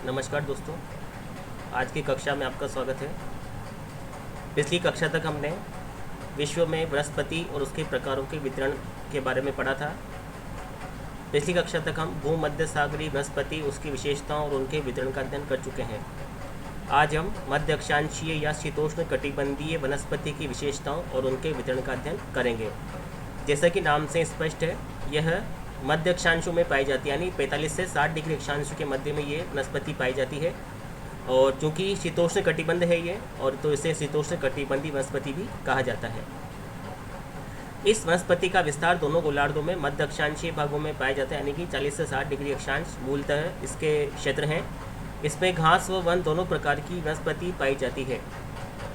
नमस्कार दोस्तों, आज की कक्षा में आपका स्वागत है। पिछली कक्षा तक हमने विश्व में वनस्पति और उसके प्रकारों के वितरण के बारे में पढ़ा था। पिछली कक्षा तक हम भूमध्य सागरीय वनस्पति, उसकी विशेषताओं और उनके वितरण का अध्ययन कर चुके हैं। आज हम मध्य अक्षांशीय या शीतोष्ण कटिबंधीय वनस्पति की विशेषताओं और उनके वितरण का अध्ययन करेंगे। जैसा कि नाम से स्पष्ट है, यह मध्य अक्षांशों में पाई जाती है, यानी 45 से 60 डिग्री अक्षांश के मध्य में ये वनस्पति पाई जाती है। और चूँकि शीतोष्ण कटिबंध है ये, और तो इसे शीतोष्ण कटिबंधी वनस्पति भी कहा जाता है। इस वनस्पति का विस्तार दोनों गोलार्धों में मध्य अक्षांशीय भागों में पाया जाता है, यानी कि 40 से 60 डिग्री अक्षांश मूलतः इसके क्षेत्र हैं। इसमें घास व वन दोनों प्रकार की वनस्पति पाई जाती है।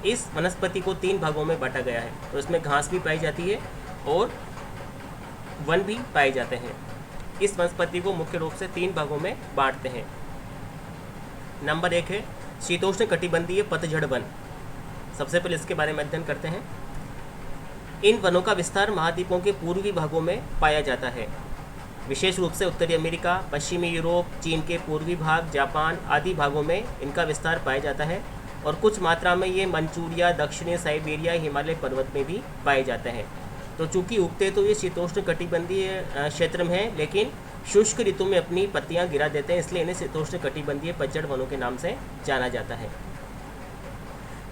इस वनस्पति को 3 भागों में बांटा गया है, तो इसमें घास भी पाई जाती है और वन भी पाए जाते हैं। इस वनस्पति को मुख्य रूप से 3 भागों में बांटते हैं। नंबर 1 है शीतोष्ण कटिबंधीय पतझड़ वन। सबसे पहले इसके बारे में अध्ययन करते हैं। इन वनों का विस्तार महाद्वीपों के पूर्वी भागों में पाया जाता है। विशेष रूप से उत्तरी अमेरिका, पश्चिमी यूरोप, चीन के पूर्वी भाग, जापान आदि भागों में इनका विस्तार पाया जाता है, और कुछ मात्रा में ये मंचूरिया, दक्षिणी साइबेरिया, हिमालय पर्वत में भी पाए जाते हैं। तो चूँकि उगते तो ये शीतोष्ण कटिबंधीय क्षेत्र में है, लेकिन शुष्क ऋतु में अपनी पत्तियां गिरा देते हैं, इसलिए इन्हें शीतोष्ण कटिबंधीय पतझड़ वनों के नाम से जाना जाता है।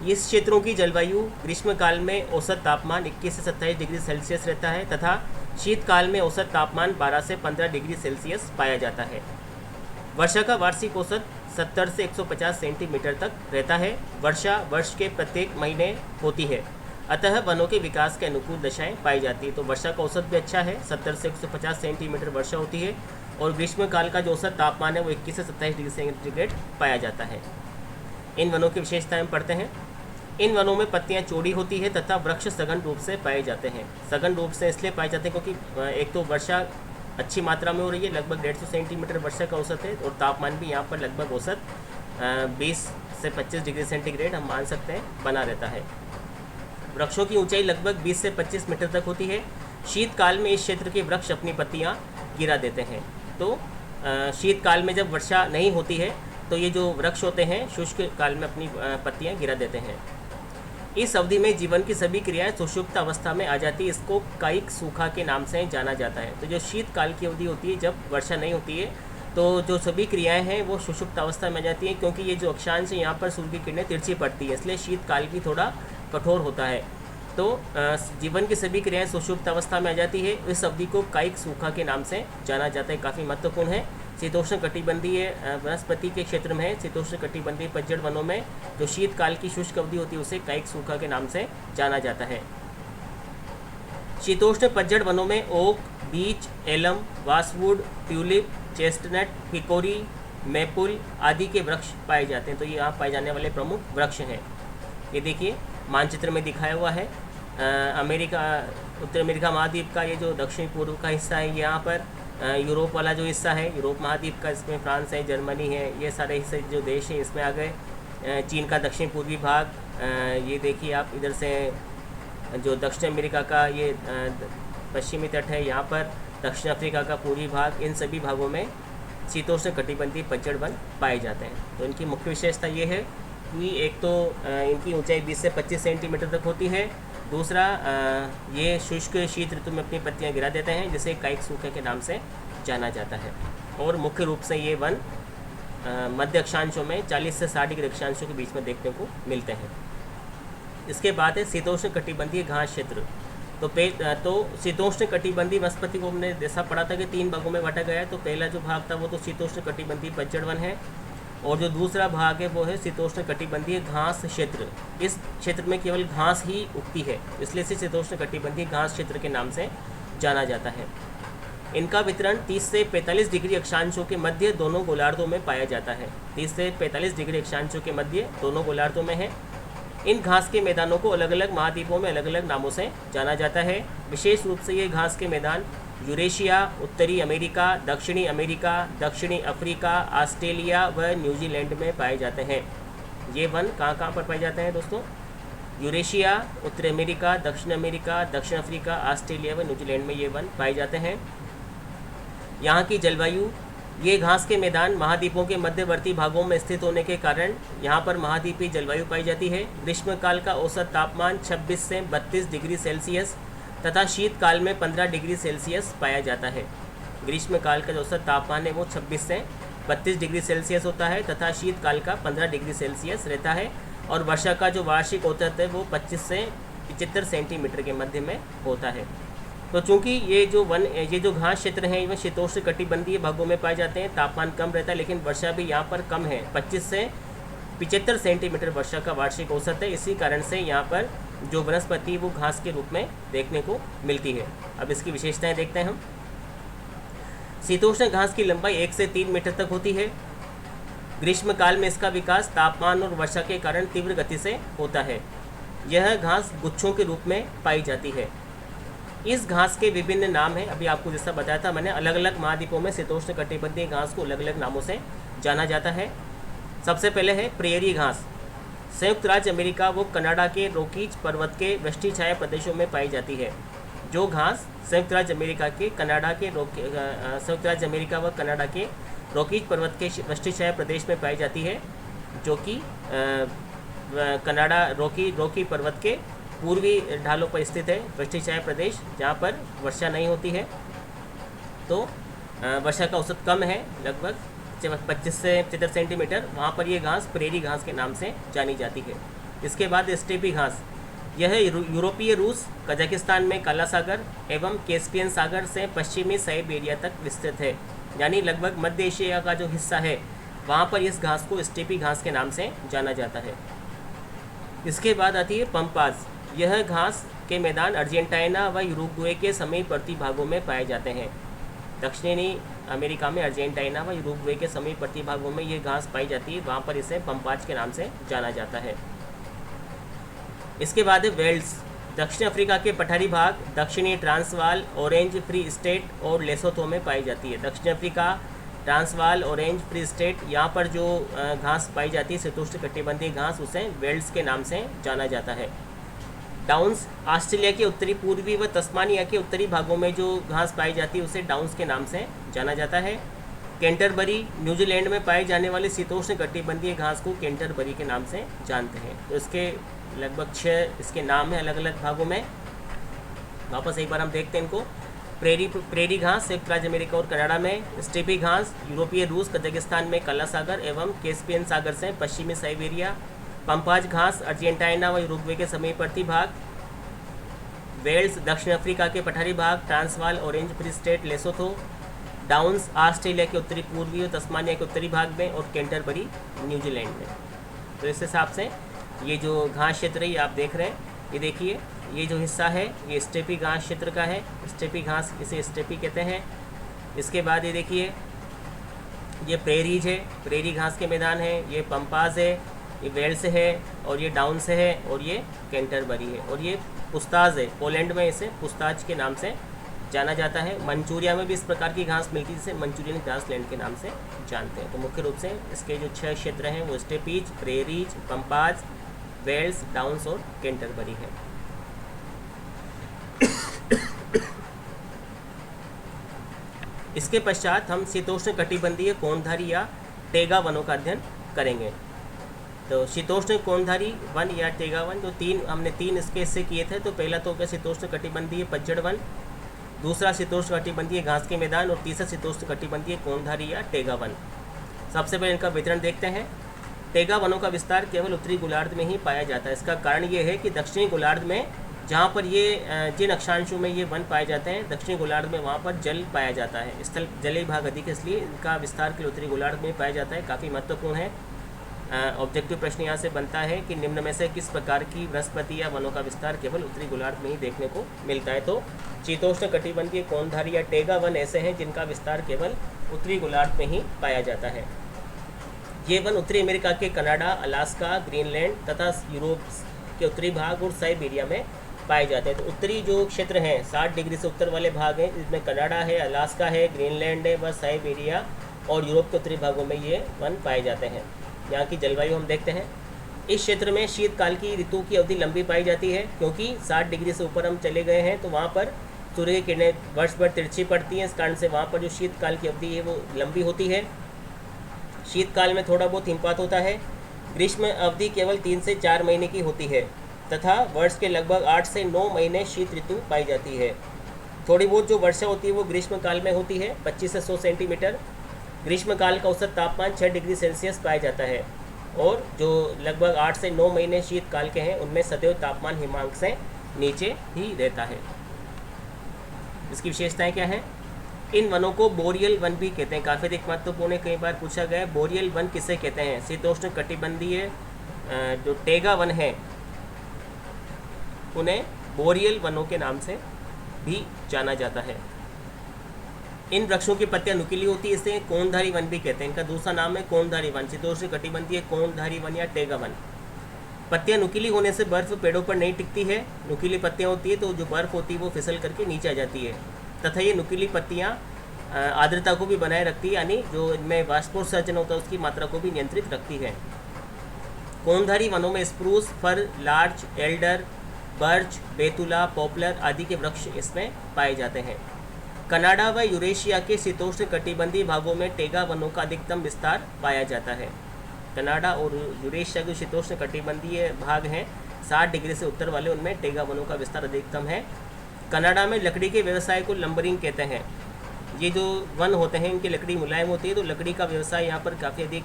इस क्षेत्रों की जलवायु ग्रीष्मकाल में औसत तापमान 21 से 27 डिग्री सेल्सियस रहता है तथा शीतकाल में औसत तापमान 12 से 15 डिग्री सेल्सियस पाया जाता है। वर्षा का वार्षिक औसत 70 से 150 सेंटीमीटर तक रहता है। वर्षा वर्ष के प्रत्येक महीने होती है, अतः वनों के विकास के अनुकूल दशाएं पाई जाती है। तो वर्षा का औसत भी अच्छा है, 70 से 150 सेंटीमीटर वर्षा होती है, और ग्रीष्मकाल का जो औसत तापमान है वो 21 से 27 डिग्री सेंटीग्रेड पाया जाता है। इन वनों की विशेषताएं पढ़ते हैं। इन वनों में पत्तियां चौड़ी होती है तथा वृक्ष सघन रूप से पाए जाते हैं। सघन रूप से इसलिए पाए जाते हैं क्योंकि एक तो वर्षा अच्छी मात्रा में हो रही है, लगभग 150 सेंटीमीटर वर्षा का औसत है, और तापमान भी यहाँ पर लगभग औसत 20 से 25 डिग्री सेंटीग्रेड हम मान सकते हैं बना रहता है। वृक्षों की ऊंचाई लगभग 20 से 25 मीटर तक होती है। शीतकाल में इस क्षेत्र के वृक्ष अपनी पत्तियां गिरा देते हैं। तो शीतकाल में जब वर्षा नहीं होती है तो ये जो वृक्ष होते हैं शुष्क काल में अपनी पत्तियां गिरा देते हैं। इस अवधि में जीवन की सभी क्रियाएं सुषुप्त अवस्था में आ जाती है। इसको कायिक सूखा के नाम से जाना जाता है। तो जो शीतकाल की अवधि होती है, जब वर्षा नहीं होती है, तो जो सभी क्रियाएं हैं वो सुषुप्त अवस्था में आ जाती हैं, क्योंकि ये जो अक्षांश है यहाँ पर सूर्य की किरणें तिरछी पड़ती है, इसलिए शीतकाल भी थोड़ा कठोर होता है। तो जीवन की सभी क्रियाएं सुषुप्त अवस्था में आ जाती है। इस अवधि को कायिक सूखा के नाम से जाना जाता है। काफ़ी महत्वपूर्ण है। शीतोष्ण कटिबंधीय वनस्पति के क्षेत्र में है। शीतोष्ण कटिबंधीय पतझड़ वनों में जो शीतकाल की शुष्क अवधि होती है उसे कायिक सूखा के नाम से जाना जाता है। शीतोष्ण पतझड़ वनों में ओक, बीच, एलम, वासवुड, ट्यूलिप, चेस्टनट, हिकोरी, मेपुल आदि के वृक्ष पाए जाते हैं। तो ये यहाँ पाए जाने वाले प्रमुख वृक्ष हैं। ये देखिए मानचित्र में दिखाया हुआ है। अमेरिका, उत्तर अमेरिका महाद्वीप का ये जो दक्षिण पूर्व का हिस्सा है, यहाँ पर यूरोप वाला जो हिस्सा है, यूरोप महाद्वीप का, इसमें फ्रांस है, जर्मनी है, ये सारे हिस्से जो देश हैं इसमें आ गए। चीन का दक्षिण पूर्वी भाग, ये देखिए आप इधर से जो दक्षिण अमेरिका का ये पश्चिमी तट है, यहाँ पर दक्षिण अफ्रीका का पूर्वी भाग, इन सभी भागों में शीतोष्ण कटिबंधीय पतझड़ वन पाए जाते हैं। तो इनकी मुख्य विशेषता ये है कि एक तो इनकी ऊंचाई 20 से 25 सेंटीमीटर तक होती है। दूसरा, ये शुष्क शीत ऋतु में अपनी पत्तियां गिरा देते हैं, जिसे कायिक सूखे के नाम से जाना जाता है। और मुख्य रूप से ये वन मध्य अक्षांशों में 40 से 60 डिग्री अक्षांशों के बीच में देखने को मिलते हैं। इसके बाद है शीतोष्ण कटिबंधीय घास क्षेत्र। तो शीतोष्ण कटिबंधीय वनस्पति को हमने जैसा पढ़ा था कि 3 भागों में बांटा गया है। तो पहला जो भाग था वो तो शीतोष्ण कटिबंधीय पतझड़ वन है, और जो दूसरा भाग है वो है शीतोष्ण कटिबंधीय घास क्षेत्र। इस क्षेत्र में केवल घास ही उगती है, इसलिए इसे शीतोष्ण कटिबंधीय घास क्षेत्र के नाम से जाना जाता है। इनका वितरण 30 से 45 डिग्री अक्षांशों के मध्य दोनों गोलार्धों में पाया जाता है। 30 से 45 डिग्री अक्षांशों के मध्य दोनों गोलार्धों में है। इन घास के मैदानों को अलग अलग महाद्वीपों में अलग अलग नामों से जाना जाता है। विशेष रूप से ये घास के मैदान यूरेशिया, उत्तरी अमेरिका, दक्षिणी अमेरिका, दक्षिणी अफ्रीका, ऑस्ट्रेलिया व न्यूजीलैंड में पाए जाते हैं। ये वन कहाँ पर पाए जाते हैं दोस्तों? यूरेशिया, उत्तरी अमेरिका, दक्षिण अफ्रीका, ऑस्ट्रेलिया व न्यूजीलैंड में ये वन पाए जाते हैं। यहाँ की जलवायु ये घास के मैदान महाद्वीपों के मध्यवर्ती भागों में स्थित होने के कारण यहाँ पर महाद्वीपीय जलवायु पाई जाती है। ग्रीष्मकाल का औसत तापमान 26 से 32 डिग्री सेल्सियस तथा शीतकाल में 15 डिग्री सेल्सियस पाया जाता है। ग्रीष्मकाल का जो औसत तापमान है वो 26 से 32 डिग्री सेल्सियस होता है तथा शीतकाल का 15 डिग्री सेल्सियस रहता है। और वर्षा का जो वार्षिक औसत है वो 25 से 75 सेंटीमीटर के मध्य में होता है। तो चूंकि ये जो घास क्षेत्र हैं ये शीतोष्ण कटिबंधीय भागों में पाए जाते हैं, तापमान कम रहता है लेकिन वर्षा भी यहाँ पर कम है। 25 से 75 सेंटीमीटर वर्षा का वार्षिक औसत है। इसी कारण से यहाँ पर जो वनस्पति वो घास के रूप में देखने को मिलती है। अब इसकी विशेषताएं देखते हैं हम। शीतोष्ण घास की लंबाई 1 से 3 मीटर तक होती है। ग्रीष्मकाल में इसका विकास तापमान और वर्षा के कारण तीव्र गति से होता है। यह घास गुच्छों के रूप में पाई जाती है। इस घास के विभिन्न नाम हैं। अभी आपको जैसा बताया था मैंने, अलग अलग महाद्वीपों में शीतोष्ण कटिबंधीय घास को अलग अलग नामों से जाना जाता है। सबसे पहले है प्रेरी घास। संयुक्त राज्य अमेरिका व कनाडा के रॉकीज पर्वत के वृष्टि छाया प्रदेशों में पाई जाती है। जो घास संयुक्त राज्य अमेरिका व कनाडा के रॉकीज पर्वत के वृष्टि छाया प्रदेश में पाई जाती है, जो कि कनाडा रॉकी पर्वत के पूर्वी ढालों पर स्थित है वृष्टि छाया प्रदेश, जहाँ पर वर्षा नहीं होती है। तो वर्षा का औसत कम है, लगभग 25 से 75 सेंटीमीटर। वहाँ पर ये घास प्रेरी घास के नाम से जानी जाती है। इसके बाद स्टेपी घास। यह यूरोपीय रूस, कजाकिस्तान में काला सागर एवं कैस्पियन सागर से पश्चिमी साइबेरिया तक विस्तृत है। यानी लगभग मध्य एशिया का जो हिस्सा है वहाँ पर इस घास को स्टेपी घास के नाम से जाना जाता है। इसके बाद आती है पम्पाज। यह घास के मैदान अर्जेंटीना व यूरुग्वे के समीपवर्ती भागों में पाए जाते हैं। दक्षिणी अमेरिका में अर्जेंटीना व यूरुग्वे के समीपवर्ती भागों में ये घास पाई जाती है, वहाँ पर इसे पम्पाज के नाम से जाना जाता है। इसके बाद है वेल्स। दक्षिण अफ्रीका के पठारी भाग, दक्षिणी ट्रांसवाल, ऑरेंज फ्री स्टेट और लेसोथो में पाई जाती है। दक्षिण Africa, Transvaal, orange free state, यहाँ पर जो घास पाई जाती है शीतोष्ण कटिबंधीय घास, उसे वेल्स के नाम से जाना जाता है। डाउन्स। ऑस्ट्रेलिया के उत्तरी पूर्वी व तस्मानिया के उत्तरी भागों में जो घास पाई जाती है उसे डाउन्स के नाम से जाना जाता है। कैंटरबरी। न्यूजीलैंड में पाए जाने वाले शीतोष्ण कटिबंधीय घास को कैंटरबरी के नाम से जानते हैं। तो इसके लगभग 6 इसके नाम हैं अलग अलग भागों में। वापस एक बार हम देखते हैं इनको। प्रेरी घास संयुक्त राज्य अमेरिका और कनाडा में। स्टेपी घास यूरोपीय रूस, कजाकिस्तान में काला सागर एवं कैस्पियन सागर से पश्चिमी साइबेरिया। पम्पाज घास अर्जेंटीना व यूरुग्वे के समीपवर्ती भाग। वेल्स दक्षिण अफ्रीका के पठारी भाग, Transvaal, orange free state, Lesotho. Downs Australia के उत्तरी पूर्वी और तस्मानिया के उत्तरी भाग में। और कैंटरबरी न्यूजीलैंड में। तो इस हिसाब से ये जो घास क्षेत्र है ये आप देख रहे हैं, ये देखिए ये जो हिस्सा है ये स्टेपी घास क्षेत्र का है। स्टेपी घास, इसे स्टेपी कहते हैं। इसके बाद ये देखिए ये प्रेरीज है, प्रेरी घास के मैदान है। ये पम्पाज है, ये वेल्स है, और ये डाउन्स है, और ये कैंटरबरी है। और ये पुस्ताज है, पोलैंड में इसे पुस्ताज के नाम से जाना जाता है। मंचूरिया में भी इस प्रकार की घास मिलती है जिसे मंचूरियन ग्रासलैंड के नाम से जानते हैं। तो मुख्य रूप से इसके जो 6 क्षेत्र हैं वो स्टेपीज, प्रेरीज, पम्पाज, वेल्स, डाउन्स और कैंटरबरी है। इसके पश्चात हम शीतोष्ण कटिबंधीय कोणधारी या टेगा वनों का अध्ययन करेंगे। तो शीतोष्ण कोणधारी वन या टेगा वन, जो हमने तीन इसके हिस्से किए थे। तो पहला तो हो गया शीतोष्ण कटिबंधीय पतझड़ वन, दूसरा शीतोष्ण कटिबंधीय घास के मैदान, और तीसरा शीतोष्ण कटिबंधीय कोणधारी या टेगा वन। सबसे पहले इनका वितरण देखते हैं। टेगा वनों का विस्तार केवल उत्तरी गोलार्ध में ही पाया जाता है। इसका कारण ये है कि दक्षिणी गोलार्ध में जहाँ पर ये जिन अक्षांशों में ये वन पाए जाते हैं, दक्षिणी गोलार्ध में वहाँ पर जल पाया जाता है, स्थल जलीय भाग अधिक, इसलिए इनका विस्तार के लिए उत्तरी गोलार्ध में पाया जाता है। काफ़ी महत्वपूर्ण है। ऑब्जेक्टिव प्रश्न यहाँ से बनता है कि निम्न में से किस प्रकार की वनस्पति या वनों का विस्तार केवल उत्तरी गोलार्ध में ही देखने को मिलता है। तो शीतोष्ण कटिबंधीय कोणधारी या टेगा वन ऐसे हैं जिनका विस्तार केवल उत्तरी गोलार्ध में ही पाया जाता है। ये वन उत्तरी अमेरिका के कनाडा, अलास्का, ग्रीनलैंड तथा यूरोप के उत्तरी भाग और साइबेरिया में पाए जाते हैं। तो उत्तरी जो क्षेत्र हैं 60 डिग्री से उत्तर वाले भाग हैं, इसमें कनाडा है, अलास्का है, ग्रीनलैंड है व साइबेरिया और यूरोप के उत्तरी भागों में ये वन पाए जाते हैं। यहाँ की जलवायु हम देखते हैं। इस क्षेत्र में शीतकाल की ऋतु की अवधि लंबी पाई जाती है, क्योंकि 60 डिग्री से ऊपर हम चले गए हैं तो वहाँ पर सूर्य की किरणें वर्ष भर तिरछी पड़ती हैं, इस कारण से वहाँ पर जो शीतकाल की अवधि है वो लंबी होती है। शीतकाल में थोड़ा बहुत हिमपात होता है। ग्रीष्म अवधि केवल 3 से 4 महीने की होती है तथा वर्ष के लगभग 8 से 9 महीने शीत ऋतु पाई जाती है। थोड़ी बहुत जो वर्षा होती है वो ग्रीष्मकाल में होती है, 25 से 100 सेंटीमीटर। ग्रीष्मकाल का औसत तापमान 6 डिग्री सेल्सियस पाया जाता है और जो लगभग 8 से 9 महीने शीतकाल के हैं उनमें सदैव तापमान हिमांक से नीचे ही रहता है। इसकी विशेषताएं क्या हैं? इन वनों को बोरियल वन भी कहते हैं, काफ़ी अधिक महत्वपूर्ण है, कई बार पूछा गया है। बोरियल वन किसे कहते हैं? शीतोष्ण कटिबंधीय जो टेगा वन है उन्हें बोरियल वनों के नाम से भी जाना जाता है। इन वृक्षों की पत्तियां नुकीली होती है, इसे कोणधारी वन भी कहते हैं। इनका दूसरा नाम है कोणधारी वन, शीतोष्ण कटिबंधीय कोणधारी वन या टेगा वन। पत्तियां नुकीली होने से बर्फ पेड़ों पर नहीं टिकती है। नुकीली पत्तियां होती है तो जो बर्फ होती है वो फिसल करके नीचे आ जाती है तथा ये नुकीली पत्तियां आर्द्रता को भी बनाए रखती है, यानी जो इनमें वाष्पोत्सर्जन होता है उसकी मात्रा को भी नियंत्रित रखती है। कोणधारी वनों में स्प्रूस, फर, लार्च, एल्डर, बर्च, बेतुला, पॉपुलर आदि के वृक्ष इसमें पाए जाते हैं। कनाडा व यूरेशिया के शीतोष्ण कटिबंधीय भागों में टेगा वनों का अधिकतम विस्तार पाया जाता है। कनाडा और यूरेशिया के शीतोष्ण कटिबंधीय भाग हैं 60 डिग्री से उत्तर वाले, उनमें टेगा वनों का विस्तार अधिकतम है। कनाडा में लकड़ी के व्यवसाय को लंबरिंग कहते हैं। ये जो वन होते हैं इनकी लकड़ी मुलायम होती है तो लकड़ी का व्यवसाय यहाँ पर काफ़ी अधिक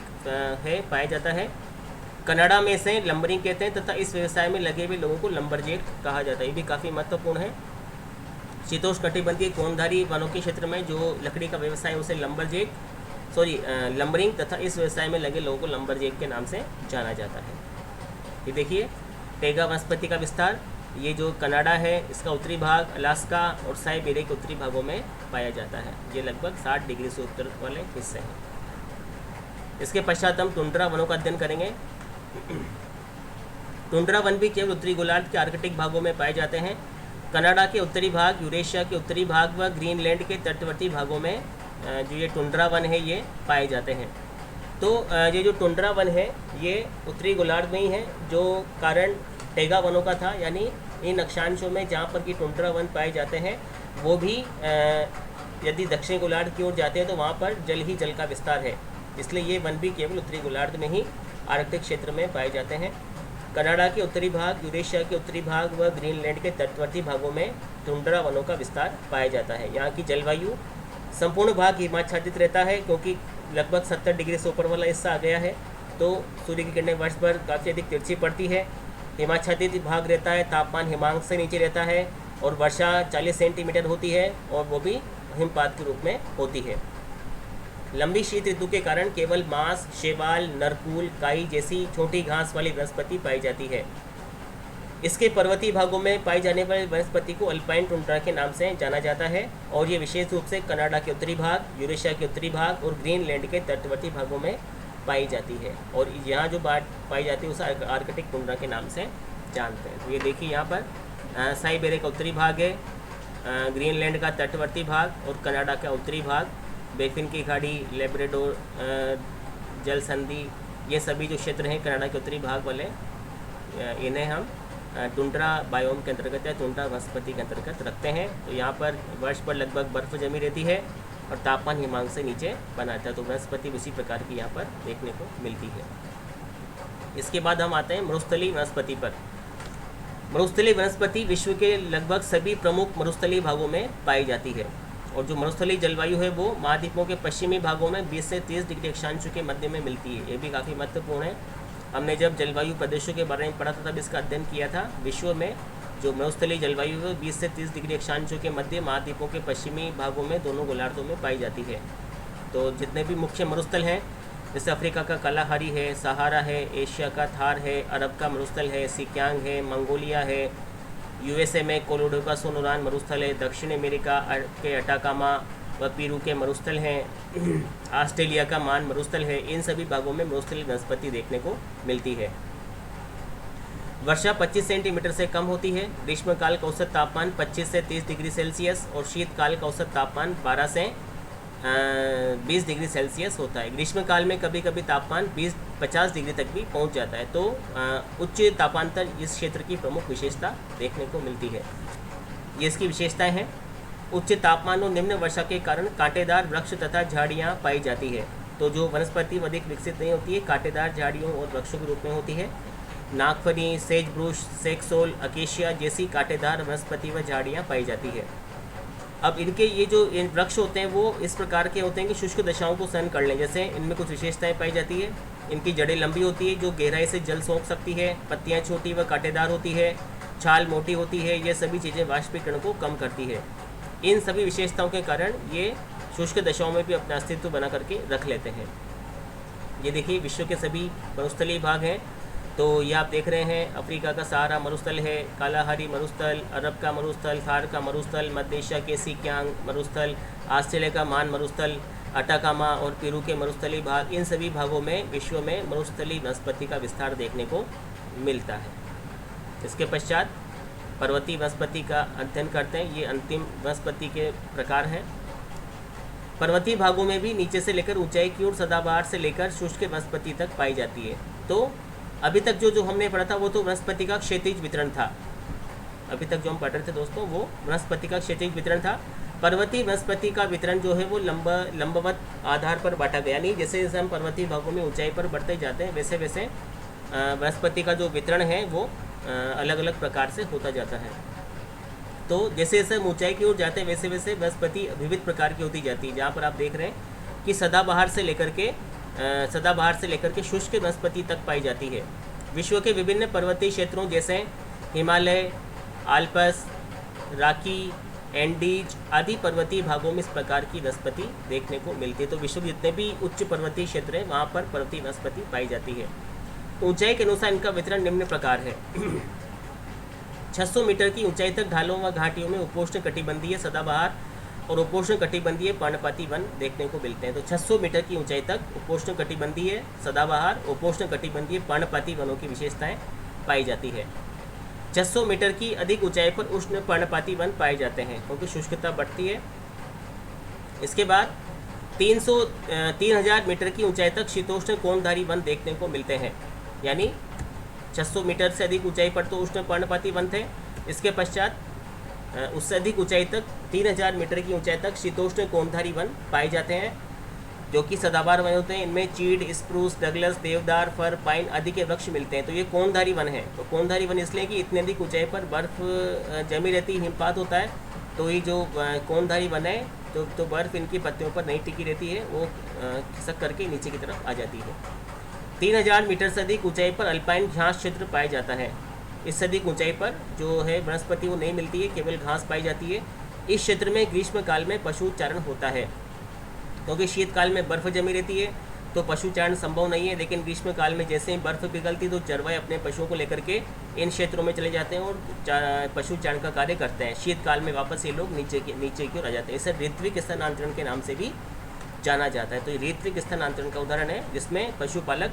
है पाया जाता है। कनाडा में इसे लंबरिंग कहते हैं तथा इस व्यवसाय में लगे हुए लोगों को लंबरजेक कहा जाता है, ये भी काफ़ी महत्वपूर्ण है। शीतोष्ण कटिबंधीय कोणधारी वनों के क्षेत्र में जो लकड़ी का व्यवसाय है उसे लंबरिंग तथा इस व्यवसाय में लगे लोगों को लंबरजेक के नाम से जाना जाता है। ये देखिए टेगा वनस्पति का विस्तार, ये जो कनाडा है इसका उत्तरी भाग, अलास्का और साइबेरिया के उत्तरी भागों में पाया जाता है। ये लगभग 60 डिग्री से उत्तर वाले हिस्से हैं। इसके पश्चात हम टुंड्रा वनों का अध्ययन करेंगे। टुंड्रा वन भी केवल उत्तरी गोलार्ध के आर्कटिक भागों में पाए जाते हैं। कनाडा के उत्तरी भाग, यूरेशिया के उत्तरी भाग व ग्रीनलैंड के तटवर्ती भागों में जो ये टुंड्रा वन है ये पाए जाते हैं। तो ये जो टुंड्रा वन है ये उत्तरी गोलार्ध में ही है, जो कारण टेगा वनों का था, यानी इन अक्षांशों में जहाँ पर कि टुंड्रा वन पाए जाते हैं वो भी यदि दक्षिण गोलार्ध की ओर जाते हैं तो वहाँ पर जल ही जल का विस्तार है, इसलिए ये वन भी केवल उत्तरी गोलार्ध में ही आर्कटिक क्षेत्र में पाए जाते हैं। कनाडा के उत्तरी भाग, यूरेशिया के उत्तरी भाग व ग्रीनलैंड के तटवर्ती भागों में टुंड्रा वनों का विस्तार पाया जाता है। यहाँ की जलवायु संपूर्ण भाग हिमाच्छादित रहता है, क्योंकि लगभग 70 डिग्री से ऊपर वाला हिस्सा आ गया है तो सूर्य की किरणें वर्ष भर काफ़ी अधिक तिरछी पड़ती है। हिमाच्छादित भाग रहता है, तापमान हिमांक से नीचे रहता है और वर्षा 40 सेंटीमीटर होती है और वो भी हिमपात के रूप में होती है। लंबी शीत ऋतु के कारण केवल बांस, शैवाल, नरकुल, काई जैसी छोटी घास वाली वनस्पति पाई जाती है। इसके पर्वतीय भागों में पाई जाने वाली वनस्पति को अल्पाइन टुंड्रा के नाम से जाना जाता है और ये विशेष रूप से कनाडा के उत्तरी भाग, यूरेशिया के उत्तरी भाग और ग्रीनलैंड के तटवर्ती भागों में पाई जाती है और यहाँ जो बात पाई जाती है उसे आर्कटिक टुंड्रा के नाम से जानते हैं। तो ये देखिए यहाँ पर साइबेरिया का उत्तरी भाग है, ग्रीनलैंड का तटवर्ती भाग और कनाडा का उत्तरी भाग, बेफिन की खाड़ी, लेब्राडोर जल संधि, ये सभी जो क्षेत्र हैं कनाडा के उत्तरी भाग वाले, इन्हें हम टुंड्रा बायोम के अंतर्गत या टुंड्रा वनस्पति के अंतर्गत रखते हैं। तो यहाँ पर वर्ष पर लगभग बर्फ़ जमी रहती है और तापमान हिमांक से नीचे बना रहता है, तो वनस्पति उसी प्रकार की यहाँ पर देखने को मिलती है। इसके बाद हम आते हैं मरुस्थलीय वनस्पति पर। मरुस्थलीय वनस्पति विश्व के लगभग सभी प्रमुख मरुस्थलीय भागों में पाई जाती है और जो मरुस्थलीय जलवायु है वो महाद्वीपों के पश्चिमी भागों में 20 से 30 डिग्री अक्षांश के मध्य में मिलती है। ये भी काफ़ी महत्वपूर्ण है। हमने जब जलवायु प्रदेशों के बारे में पढ़ा था तब इसका अध्ययन किया था। विश्व में जो मरुस्थलीय जलवायु है 20 से 30 डिग्री अक्षांशों के मध्य महाद्वीपों के पश्चिमी भागों में दोनों गोलार्धों में पाई जाती है। तो जितने भी मुख्य मरुस्थल हैं जैसे अफ्रीका का कालाहारी है, सहारा है, एशिया का थार है, अरब का मरुस्थल है, सिक्यांग है, मंगोलिया है, यूएसए में कोलोराडो का सोनोरान मरुस्थल है, दक्षिण अमेरिका के अटाकामा व पीरू के मरुस्थल हैं, ऑस्ट्रेलिया का मान मरुस्थल है। इन सभी भागों में मरुस्थलीय वनस्पति देखने को मिलती है। वर्षा 25 सेंटीमीटर से कम होती है। ग्रीष्मकाल का औसत तापमान 25 से 30 डिग्री सेल्सियस और शीतकाल का औसत तापमान 12 से 20 डिग्री सेल्सियस होता है। ग्रीष्मकाल में कभी कभी तापमान 50 डिग्री तक भी पहुंच जाता है। तो उच्च तापांतर इस क्षेत्र की प्रमुख विशेषता देखने को मिलती है। ये इसकी विशेषताएं हैं। उच्च तापमान और निम्न वर्षा के कारण कांटेदार वृक्ष तथा झाड़ियाँ पाई जाती है। तो जो वनस्पति अधिक विकसित नहीं होती है, कांटेदार झाड़ियों और वृक्षों के रूप में होती है। नागफनी, सेजब्रूश, सेक्सोल, अकेशिया जैसी कांटेदार वनस्पति व झाड़ियाँ पाई जाती है। अब इनके ये जो इन वृक्ष होते हैं वो इस प्रकार के होते हैं कि शुष्क दशाओं को सहन कर लें। जैसे इनमें कुछ विशेषताएं पाई जाती है। इनकी जड़ें लंबी होती है जो गहराई से जल सोख सकती है। पत्तियां छोटी व कांटेदार होती है। छाल मोटी होती है। ये सभी चीज़ें वाष्पीकरण को कम करती है। इन सभी विशेषताओं के कारण ये शुष्क दशाओं में भी अपना अस्तित्व बना करके रख लेते हैं। ये देखिए विश्व के सभी मरुस्थलीय भाग हैं। तो ये आप देख रहे हैं, अफ्रीका का सहारा मरुस्थल है, कालाहारी मरुस्थल, अरब का मरुस्थल, थार का मरुस्थल, मध्य एशिया के सिकियांग मरुस्थल, ऑस्ट्रेलिया का मान मरुस्थल, अटाकामा और पेरू के मरुस्थलीय भाग। इन सभी भागों में विश्व में मरुस्थलीय वनस्पति का विस्तार देखने को मिलता है। इसके पश्चात पर्वतीय वनस्पति का अध्ययन करते हैं। ये अंतिम वनस्पति के प्रकार हैं। पर्वतीय भागों में भी नीचे से लेकर ऊंचाई की ओर सदाबहार से लेकर शुष्क वनस्पति तक पाई जाती है। तो अभी तक जो हमने पढ़ा था वो तो वनस्पति का क्षैतिज वितरण था। अभी तक जो हम पढ़ रहे थे दोस्तों वो वनस्पति का क्षैतिज वितरण था। पर्वतीय वनस्पति का वितरण जो है वो लंबवत आधार पर बांटा गया। नहीं, जैसे जैसे हम पर्वतीय भागों में ऊंचाई पर बढ़ते जाते हैं वैसे वैसे वनस्पति का जो वितरण है वो अलग अलग प्रकार से होता जाता है। तो जैसे जैसे हम ऊंचाई की ओर जाते हैं वैसे वैसे वनस्पति विविध प्रकार की होती जाती है। जहाँ पर आप देख रहे हैं कि सदाबहार से लेकर के शुष्क वनस्पति तक पाई जाती है। विश्व के विभिन्न पर्वतीय क्षेत्रों जैसे हिमालय, आल्प्स, राकी, एंडीज आदि पर्वतीय भागों में इस प्रकार की वनस्पति देखने को मिलती है। तो विश्व के जितने भी उच्च पर्वतीय क्षेत्र हैं वहाँ पर पर्वतीय वनस्पति पाई जाती है। ऊंचाई के अनुसार इनका वितरण निम्न प्रकार है। 600 मीटर की ऊंचाई तक ढालों व घाटियों में उपोष्ण कटिबंधीय सदाबहार और उपोष्ण कटिबंधीय पर्णपाती वन देखने को मिलते हैं। तो 600 मीटर की ऊंचाई तक उपोष्ण कटिबंधीय सदाबहार, उपोष्ण कटिबंधीय पर्णपाती वनों की विशेषताएं पाई जाती है। 600 मीटर की अधिक ऊंचाई पर उष्ण पर्णपाती वन पाए जाते हैं क्योंकि शुष्कता बढ़ती है। इसके बाद 3000 मीटर की ऊंचाई तक शीतोष्ण कोणधारी वन देखने को मिलते हैं। यानी 600 मीटर से अधिक ऊंचाई पर तो उष्ण पर्णपाती वन थे। इसके पश्चात उससे अधिक ऊंचाई तक 3000 मीटर की ऊंचाई तक शीतोष्ण कोणधारी वन पाए जाते हैं जो कि सदाबहार वन होते हैं। इनमें चीड़, स्प्रूस, डगलस, देवदार, फर, पाइन आदि के वृक्ष मिलते हैं। तो ये कोणधारी वन है। तो कोणधारी वन इसलिए कि इतनी अधिक ऊंचाई पर बर्फ जमी रहती, हिमपात होता है। तो ये जो कोणधारी वन है तो बर्फ इनकी पत्तियों पर नहीं टिकी रहती है, वो खिसक करके नीचे की तरफ आ जाती है। 3000 मीटर से अधिक ऊंचाई पर अल्पाइन घास क्षेत्र पाया जाता है। इससे अधिक ऊंचाई पर जो है वनस्पति वो नहीं मिलती है, केवल घास पाई जाती है। इस क्षेत्र में ग्रीष्म काल में पशुचारण होता है क्योंकि शीतकाल में बर्फ़ जमी रहती है तो पशुचारण संभव नहीं है। लेकिन ग्रीष्म काल में जैसे ही बर्फ़ पिघलती तो चरवाहे अपने पशुओं को लेकर के इन क्षेत्रों में चले जाते हैं और पशुचारण का कार्य करते हैं। शीतकाल में वापस ये लोग नीचे की ओर आ जाते हैं। इसे ऋत्विक स्थानांतरण के नाम से भी जाना जाता है। तो ये ऋत्विक स्थानांतरण का उदाहरण है जिसमें पशुपालक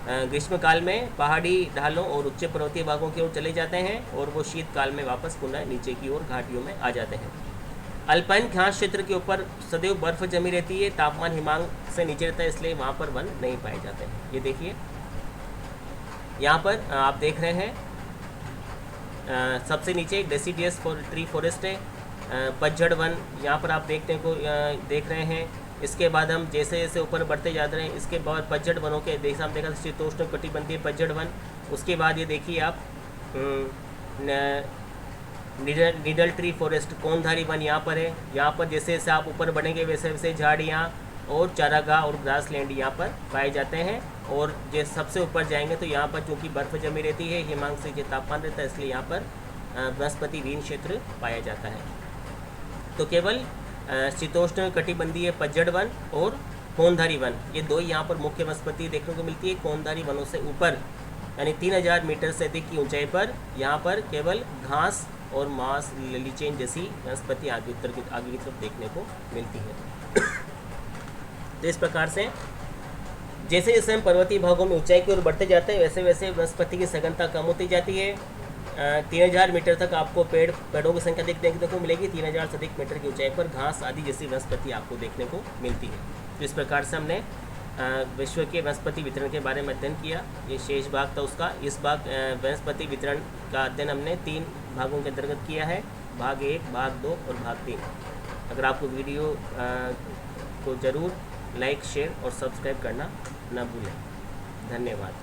ग्रीष्मकाल में पहाड़ी ढालों और उच्च पर्वतीय भागों की ओर चले जाते हैं और वो शीतकाल में वापस पुनः नीचे की ओर घाटियों में आ जाते हैं। अल्पाइन घास क्षेत्र के ऊपर सदैव बर्फ जमी रहती है, तापमान हिमांक से नीचे रहता है, इसलिए वहाँ पर वन नहीं पाए जाते हैं। ये देखिए यहाँ पर आप देख रहे हैं सबसे नीचे डेसिडियस ट्री फॉरेस्ट है, पतझड़ वन यहाँ पर आप देख रहे हैं। इसके बाद हम जैसे जैसे ऊपर बढ़ते जाते हैं इसके बाद पतझड़ वनों के देखा शीतोष्ण कटिबंधीय पतझड़ वन। उसके बाद ये देखिए आप निडल ट्री फॉरेस्ट कोणधारी वन यहाँ पर है। यहाँ पर जैसे जैसे आप ऊपर बढ़ेंगे वैसे वैसे झाड़ियाँ और चारागाह और ग्रासलैंड यहाँ पर पाए जाते हैं। और जैसे सबसे ऊपर जाएंगे तो यहाँ पर चूँकि बर्फ़ जमी रहती है, हिमांक से जो तापमान रहता है, इसलिए यहाँ पर वनस्पति विहीन क्षेत्र पाया जाता है। तो केवल शीतोष्ण कटिबंधीय पतझड़ वन और कोणधारी वन, ये दो ही यहाँ पर मुख्य वनस्पति देखने को मिलती है। कोणधारी वनों से ऊपर यानी 3000 मीटर से अधिक की ऊंचाई पर यहाँ पर केवल घास और मांस लिचेन जैसी वनस्पति आगे की तरफ देखने को मिलती है। तो इस प्रकार से जैसे जैसे हम पर्वतीय भागों में ऊंचाई की ओर बढ़ते जाते हैं वैसे वैसे वनस्पति की सघनता कम होती जाती है। 3000 मीटर तक आपको पेड़ों की संख्या देखने को मिलेगी। 3000 से अधिक मीटर की ऊंचाई पर घास आदि जैसी वनस्पति आपको देखने को मिलती है। तो इस प्रकार से हमने विश्व के वनस्पति वितरण के बारे में अध्ययन किया। ये शेष भाग था उसका। इस भाग वनस्पति वितरण का अध्ययन हमने 3 भागों के अंतर्गत किया है, भाग 1, भाग 2 और भाग 3। अगर आपको वीडियो को ज़रूर लाइक, शेयर और सब्सक्राइब करना न भूलें। धन्यवाद।